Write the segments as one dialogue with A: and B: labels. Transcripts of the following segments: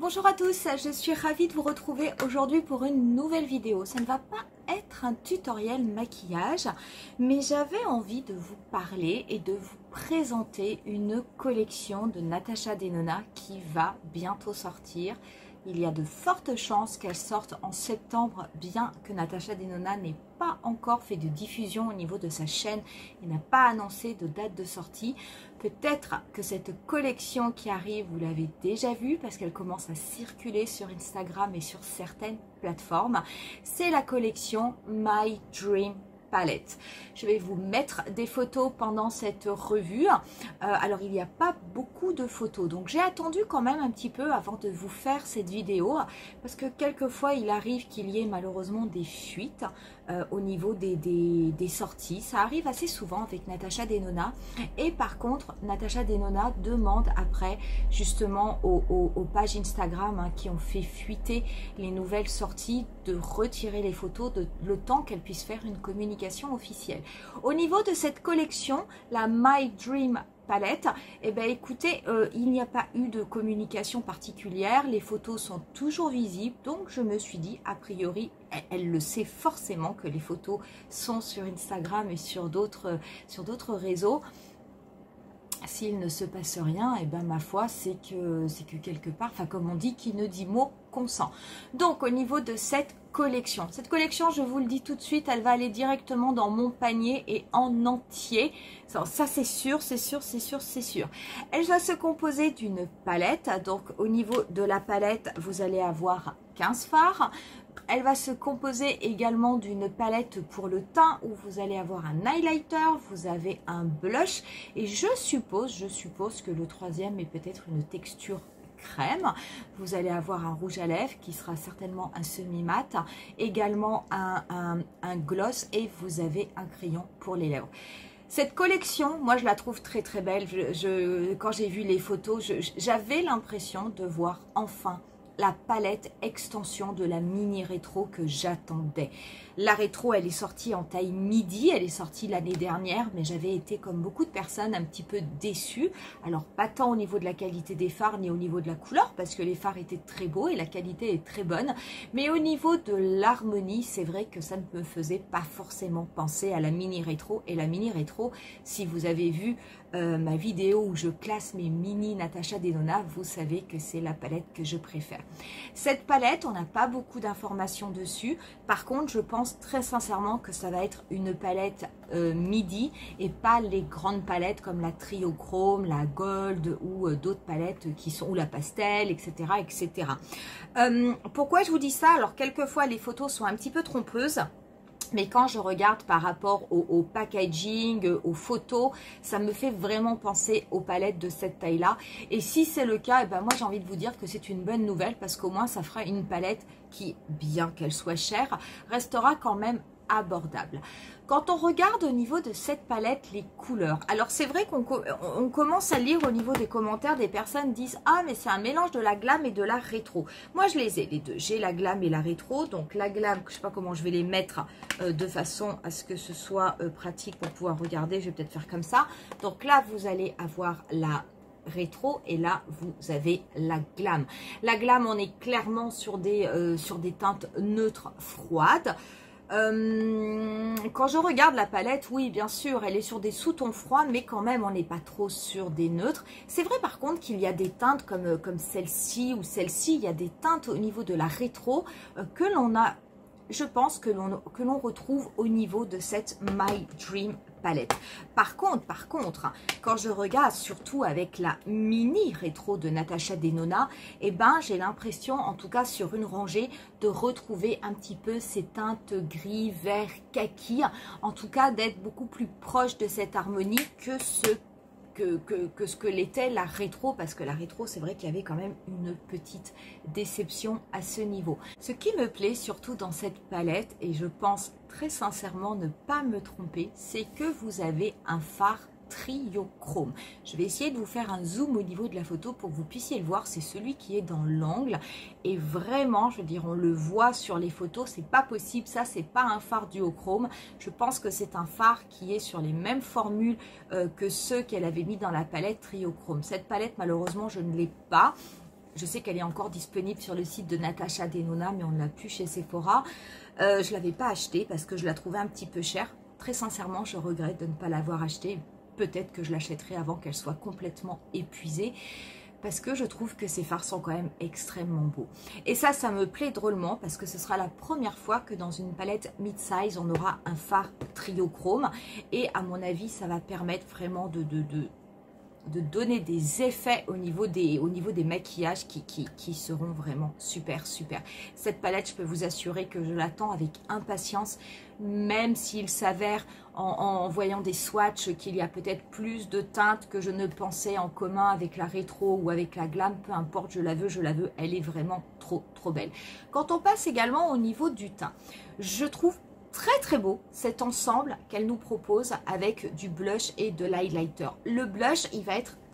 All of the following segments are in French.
A: Bonjour à tous, je suis ravie de vous retrouver aujourd'hui pour une nouvelle vidéo. Ça ne va pas être un tutoriel maquillage, mais j'avais envie de vous parler et de vous présenter une collection de Natasha Denona qui va bientôt sortir. Il y a de fortes chances qu'elle sorte en septembre, bien que Natasha Denona n'ait pas encore fait de diffusion au niveau de sa chaîne et n'a pas annoncé de date de sortie. Peut-être que cette collection qui arrive, vous l'avez déjà vue parce qu'elle commence à circuler sur Instagram et sur certaines plateformes. C'est la collection My Dream Palette. Je vais vous mettre des photos pendant cette revue. Alors il n'y a pas beaucoup de photos, donc j'ai attendu quand même un petit peu avant de vous faire cette vidéo parce que quelquefois il arrive qu'il y ait malheureusement des fuites au niveau des sorties. Ça arrive assez souvent avec Natasha Denona, et par contre Natasha Denona demande après justement aux pages Instagram qui ont fait fuiter les nouvelles sorties de retirer les photos le temps qu'elle puisse faire une communication officielle. Au niveau de cette collection, la My Dream Palette, eh bien écoutez, il n'y a pas eu de communication particulière, les photos sont toujours visibles, donc je me suis dit, a priori, elle le sait forcément que les photos sont sur Instagram et sur d'autres réseaux. S'il ne se passe rien, et ben ma foi, c'est que quelque part, enfin comme on dit, qui ne dit mot consent. Donc au niveau de cette collection, je vous le dis tout de suite, elle va aller directement dans mon panier et en entier. Ça c'est sûr, c'est sûr, c'est sûr, c'est sûr. Elle va se composer d'une palette. Donc au niveau de la palette, vous allez avoir 15 fards. Elle va se composer également d'une palette pour le teint où vous allez avoir un highlighter, vous avez un blush et je suppose que le troisième est peut-être une texture crème. Vous allez avoir un rouge à lèvres qui sera certainement un semi-mat, également un gloss et vous avez un crayon pour les lèvres. Cette collection, moi je la trouve très très belle. Quand j'ai vu les photos, j'avais l'impression de voir enfin la palette extension de la mini rétro que j'attendais. La rétro, elle est sortie en taille midi, elle est sortie l'année dernière, mais j'avais été comme beaucoup de personnes un petit peu déçue. Alors pas tant au niveau de la qualité des fards ni au niveau de la couleur, parce que les fards étaient très beaux et la qualité est très bonne, mais au niveau de l'harmonie, c'est vrai que ça ne me faisait pas forcément penser à la mini rétro. Et la mini rétro, si vous avez vu ma vidéo où je classe mes mini Natasha Denona, vous savez que c'est la palette que je préfère. Cette palette, on n'a pas beaucoup d'informations dessus. Par contre, je pense très sincèrement que ça va être une palette midi et pas les grandes palettes comme la Triochrome, la Gold ou d'autres palettes qui sont, ou la Pastel, etc. etc. Pourquoi je vous dis ça? Alors, quelquefois, les photos sont un petit peu trompeuses. Mais quand je regarde par rapport au packaging, aux photos, ça me fait vraiment penser aux palettes de cette taille-là. Et si c'est le cas, eh ben moi j'ai envie de vous dire que c'est une bonne nouvelle parce qu'au moins ça fera une palette qui, bien qu'elle soit chère, restera quand même abordable. Quand on regarde au niveau de cette palette les couleurs, alors c'est vrai qu'on commence à lire au niveau des commentaires, des personnes disent ah mais c'est un mélange de la glam et de la rétro. Moi je les ai les deux, j'ai la glam et la rétro. Donc la glam, je sais pas comment je vais les mettre de façon à ce que ce soit pratique pour pouvoir regarder. Je vais peut-être faire comme ça. Donc là vous allez avoir la rétro et là vous avez la glam. La glam, on est clairement sur des teintes neutres froides. Quand je regarde la palette, oui bien sûr elle est sur des sous-tons froids, mais quand même on n'est pas trop sur des neutres. C'est vrai par contre qu'il y a des teintes comme celle-ci ou celle-ci, il y a des teintes au niveau de la rétro que l'on a, je pense que l'on retrouve au niveau de cette My Dream Palette. Par contre, quand je regarde surtout avec la mini rétro de Natasha Denona, eh ben j'ai l'impression, en tout cas sur une rangée, de retrouver un petit peu ces teintes gris, vert, kaki, en tout cas d'être beaucoup plus proche de cette harmonie que ce que l'était la rétro, parce que la rétro, c'est vrai qu'il y avait quand même une petite déception à ce niveau. Ce qui me plaît surtout dans cette palette, et je pense très sincèrement ne pas me tromper, c'est que vous avez un fard Triochrome. Je vais essayer de vous faire un zoom au niveau de la photo pour que vous puissiez le voir. C'est celui qui est dans l'angle et vraiment, je veux dire, on le voit sur les photos, c'est pas possible, ça c'est pas un fard duochrome. Je pense que c'est un fard qui est sur les mêmes formules que ceux qu'elle avait mis dans la palette Triochrome. Cette palette, malheureusement, je ne l'ai pas. Je sais qu'elle est encore disponible sur le site de Natasha Denona, mais on ne l'a plus chez Sephora. Je ne l'avais pas achetée parce que je la trouvais un petit peu chère. Très sincèrement, je regrette de ne pas l'avoir achetée. Peut-être que je l'achèterai avant qu'elle soit complètement épuisée. Parce que je trouve que ces fards sont quand même extrêmement beaux. Et ça me plaît drôlement parce que ce sera la première fois que dans une palette mid-size, on aura un fard trio chrome. Et à mon avis, ça va permettre vraiment de donner des effets au niveau des maquillages qui seront vraiment super, super. Cette palette, je peux vous assurer que je l'attends avec impatience, même s'il s'avère en voyant des swatchs qu'il y a peut-être plus de teintes que je ne pensais en commun avec la rétro ou avec la glam, peu importe, je la veux, elle est vraiment trop, trop belle. Quand on passe également au niveau du teint, je trouve très très beau cet ensemble qu'elle nous propose avec du blush et de l'highlighter. Le blush,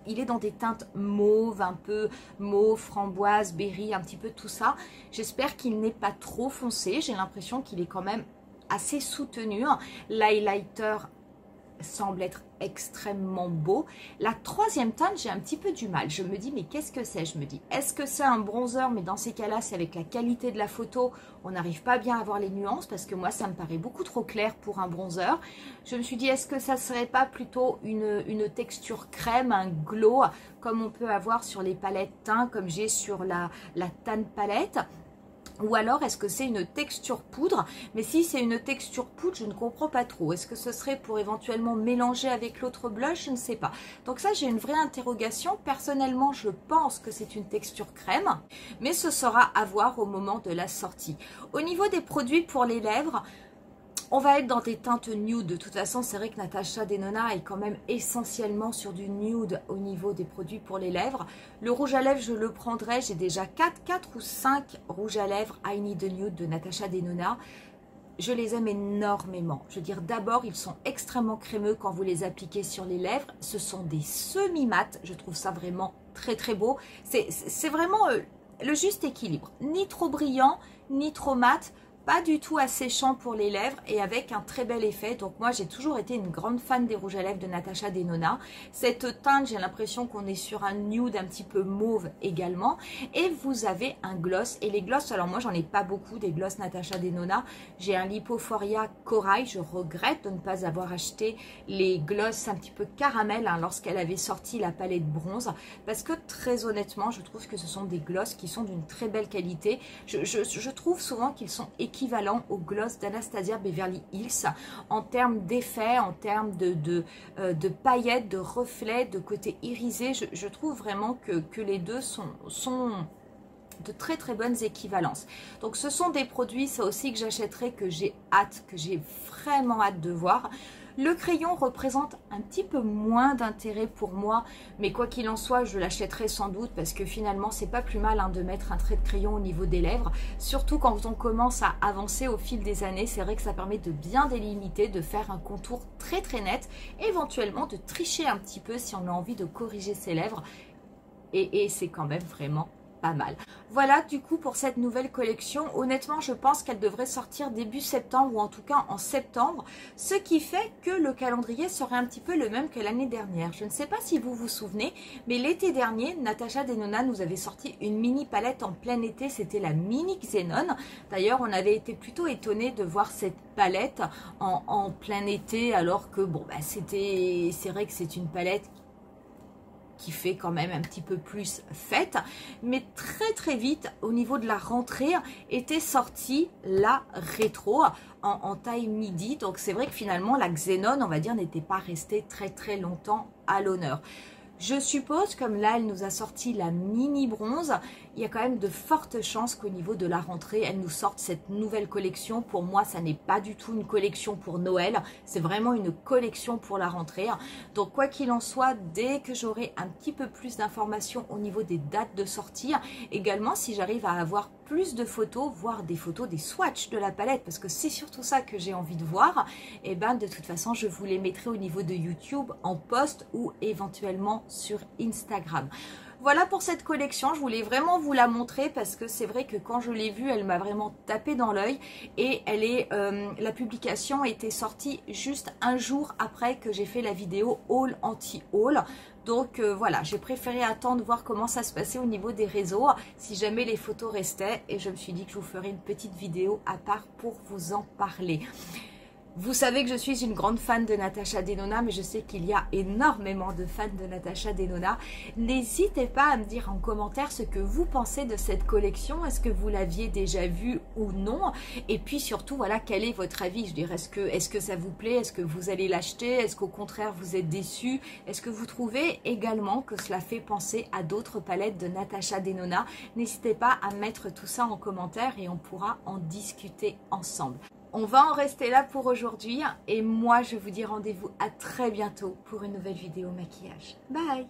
A: il est dans des teintes mauve, un peu mauve, framboise, berry, un petit peu tout ça. J'espère qu'il n'est pas trop foncé. J'ai l'impression qu'il est quand même assez soutenu. L'highlighter semble être extrêmement beau. La troisième teinte, j'ai un petit peu du mal. Je me dis, mais qu'est-ce que c'est? Je me dis, est-ce que c'est un bronzer? Mais dans ces cas-là, c'est avec la qualité de la photo, on n'arrive pas bien à voir les nuances parce que moi, ça me paraît beaucoup trop clair pour un bronzer. Je me suis dit, est-ce que ça serait pas plutôt une texture crème, un glow, comme on peut avoir sur les palettes teint, comme j'ai sur la Tan palette? Ou alors, est-ce que c'est une texture poudre? Mais si c'est une texture poudre, je ne comprends pas trop. Est-ce que ce serait pour éventuellement mélanger avec l'autre blush? Je ne sais pas. Donc ça, j'ai une vraie interrogation. Personnellement, je pense que c'est une texture crème, mais ce sera à voir au moment de la sortie. Au niveau des produits pour les lèvres, on va être dans des teintes nude. De toute façon, c'est vrai que Natasha Denona est quand même essentiellement sur du nude au niveau des produits pour les lèvres. Le rouge à lèvres, je le prendrai. J'ai déjà 4 ou 5 rouges à lèvres I Need a Nude de Natasha Denona. Je les aime énormément. Je veux dire, d'abord, ils sont extrêmement crémeux quand vous les appliquez sur les lèvres. Ce sont des semi-mat. Je trouve ça vraiment très, très beau. C'est vraiment le juste équilibre. Ni trop brillant, ni trop mat. Pas du tout asséchant pour les lèvres et avec un très bel effet. Donc moi j'ai toujours été une grande fan des rouges à lèvres de Natasha Denona. Cette teinte, j'ai l'impression qu'on est sur un nude un petit peu mauve également. Et vous avez un gloss. Et les gloss, alors moi j'en ai pas beaucoup des gloss Natasha Denona. J'ai un Lipophoria Corail. Je regrette de ne pas avoir acheté les gloss un petit peu caramel lorsqu'elle avait sorti la palette bronze. Parce que très honnêtement, je trouve que ce sont des gloss qui sont d'une très belle qualité. Je trouve souvent qu'ils sont équivalent au gloss d'Anastasia Beverly Hills en termes d'effet, en termes de paillettes, de reflets, de côté irisé. Je trouve vraiment que les deux sont de très très bonnes équivalences. Donc ce sont des produits, ça aussi, que j'achèterai, que j'ai vraiment hâte de voir. Le crayon représente un petit peu moins d'intérêt pour moi, mais quoi qu'il en soit, je l'achèterai sans doute parce que finalement, c'est pas plus mal de mettre un trait de crayon au niveau des lèvres. Surtout quand on commence à avancer au fil des années, c'est vrai que ça permet de bien délimiter, de faire un contour très très net, éventuellement de tricher un petit peu si on a envie de corriger ses lèvres. Et c'est quand même vraiment pas mal. Voilà du coup pour cette nouvelle collection. Honnêtement, je pense qu'elle devrait sortir début septembre ou en tout cas en septembre, ce qui fait que le calendrier serait un petit peu le même que l'année dernière. Je ne sais pas si vous vous souvenez, mais l'été dernier, Natasha Denona nous avait sorti une mini palette en plein été, c'était la mini Xenon. D'ailleurs, on avait été plutôt étonnés de voir cette palette en plein été, alors que bon, c'est vrai que c'est une palette qui fait quand même un petit peu plus fête, mais très très vite au niveau de la rentrée était sortie la rétro en taille midi. Donc c'est vrai que finalement la Xenon, on va dire, n'était pas restée très très longtemps à l'honneur. Je suppose, comme là, elle nous a sorti la mini bronze, il y a quand même de fortes chances qu'au niveau de la rentrée, elle nous sorte cette nouvelle collection. Pour moi, ça n'est pas du tout une collection pour Noël, c'est vraiment une collection pour la rentrée. Donc, quoi qu'il en soit, dès que j'aurai un petit peu plus d'informations au niveau des dates de sortie, également si j'arrive à avoir plus de photos, voire des photos, des swatchs de la palette, parce que c'est surtout ça que j'ai envie de voir, et ben de toute façon, je vous les mettrai au niveau de YouTube en post ou éventuellement sur Instagram. Voilà pour cette collection, je voulais vraiment vous la montrer parce que c'est vrai que quand je l'ai vue, elle m'a vraiment tapé dans l'œil et la publication était sortie juste un jour après que j'ai fait la vidéo haul anti-haul. Donc voilà, j'ai préféré attendre voir comment ça se passait au niveau des réseaux, si jamais les photos restaient, et je me suis dit que je vous ferai une petite vidéo à part pour vous en parler. Vous savez que je suis une grande fan de Natasha Denona, mais je sais qu'il y a énormément de fans de Natasha Denona. N'hésitez pas à me dire en commentaire ce que vous pensez de cette collection. Est-ce que vous l'aviez déjà vue ou non? Et puis surtout, voilà, quel est votre avis? Je dirais, est-ce que ça vous plaît? Est-ce que vous allez l'acheter? Est-ce qu'au contraire, vous êtes déçus? Est-ce que vous trouvez également que cela fait penser à d'autres palettes de Natasha Denona? N'hésitez pas à mettre tout ça en commentaire et on pourra en discuter ensemble. On va en rester là pour aujourd'hui et moi je vous dis rendez-vous à très bientôt pour une nouvelle vidéo maquillage. Bye!